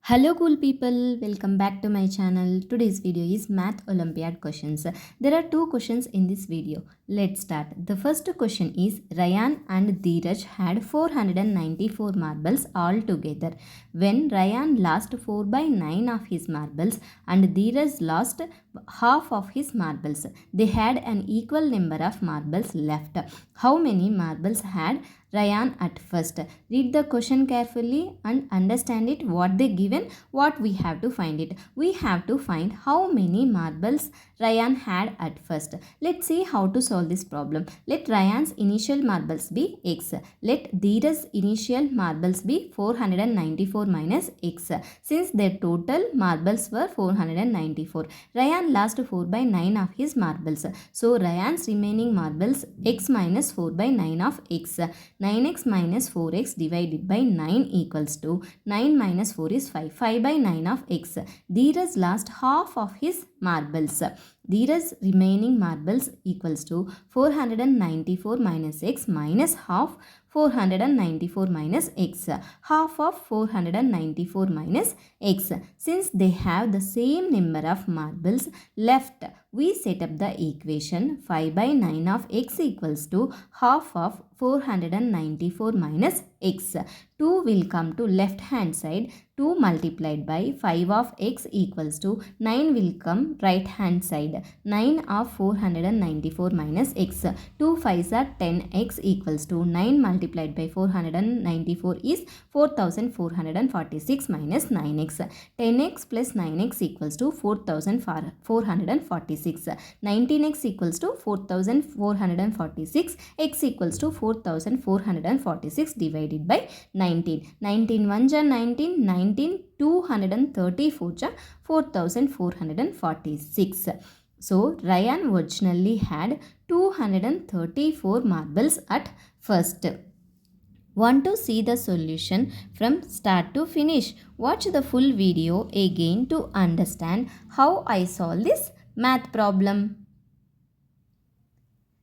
Hello cool people, welcome back to my channel. Today's video is math olympiad questions. There are two questions in this video. Let's start. The first question is Ryan and Dheeraj had 494 marbles all together. When Ryan lost 4 by 9 of his marbles and Dheeraj lost half of his marbles, they had an equal number of marbles left. How many marbles had Ryan at first? Read the question carefully and understand it. What they given, what we have to find it. We have to find how many marbles Ryan had at first. Let's see how to solve this problem. Let Ryan's initial marbles be x. Let Dheeraj's initial marbles be 494 minus x. Since their total marbles were 494, Ryan lost 4 by 9 of his marbles. So Ryan's remaining marbles x minus 4 by 9 of x. 9x minus 4x divided by 9 equals to 9 minus 4 is 5. 5 by 9 of x. Dheeraj lost half of his marbles. Dheeraj's remaining marbles equals to 494 minus x minus half 494 minus x. Half of 494 minus x. Since they have the same number of marbles left, we set up the equation 5 by 9 of x equals to half of 494 minus x. 2 will come to left hand side. 2 multiplied by 5 of x equals to 9 will come right hand side. 9 of 494 minus x. 2 5s are 10x equals to 9 multiplied by 494 is 4446 minus 9x. 10x plus 9x equals to 4446. 19x equals to 4446. X equals to 4446 divided by 19. 19 1 ja 19. 19 234 ja 4446. So Ryan originally had 234 marbles at first. Want to see the solution from start to finish? Watch the full video again to understand how I solve this math problem.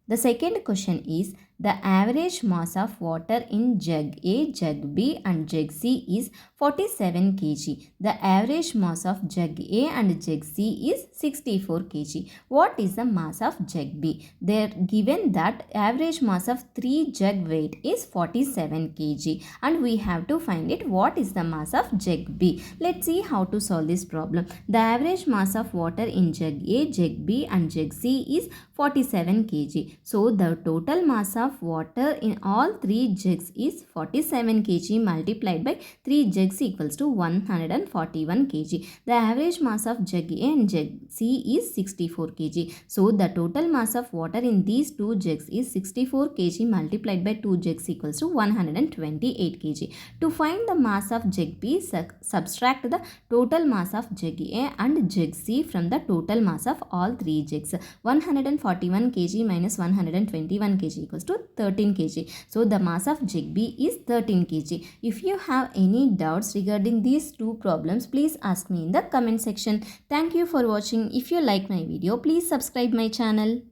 The second question is the average mass of water in jug A, jug B and jug C is 47 kg. The average mass of jug A and jug C is 64 kg. What is the mass of jug B? They are given that average mass of 3 jug weight is 47 kg and we have to find it what is the mass of jug B. Let's see how to solve this problem. The average mass of water in jug A, jug B and jug C is 47 kg. So the total mass of water in all 3 jugs is 47 kg multiplied by 3 jugs equals to 141 kg. The average mass of jug A and jug C is 64 kg. So the total mass of water in these 2 jugs is 64 kg multiplied by 2 jugs equals to 128 kg. To find the mass of jug B, subtract the total mass of jug A and jug C from the total mass of all 3 jugs. 141 kg minus 121 kg equals to 13 kg. So the mass of jug B is 13 kg. If you have any doubts regarding these two problems, please ask me in the comment section. Thank you for watching. If you like my video, please subscribe my channel.